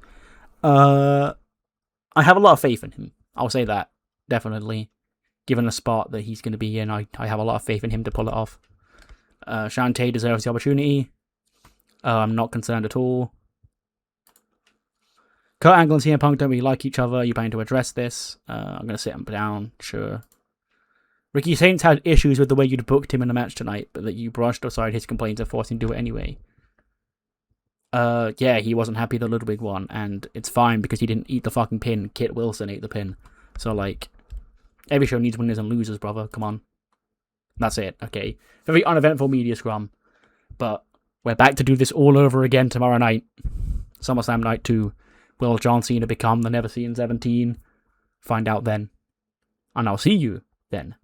I have a lot of faith in him. I'll say that, definitely. Given the spot that he's going to be in, I have a lot of faith in him to pull it off. Shantae deserves the opportunity. I'm not concerned at all. Kurt Angle and CM Punk don't really like each other. You plan to address this? I'm going to sit him down, sure. Ricky Saints had issues with the way you'd booked him in the match tonight, but that you brushed aside his complaints and forced him to do it anyway. Yeah, he wasn't happy the Ludwig one, and it's fine because he didn't eat the fucking pin. Kit Wilson ate the pin. So, like, every show needs winners and losers, brother. Come on. That's it, okay. Very uneventful media scrum, but we're back to do this all over again tomorrow night. SummerSlam Night 2. Will John Cena become the Never Seen 17? Find out then. And I'll see you then.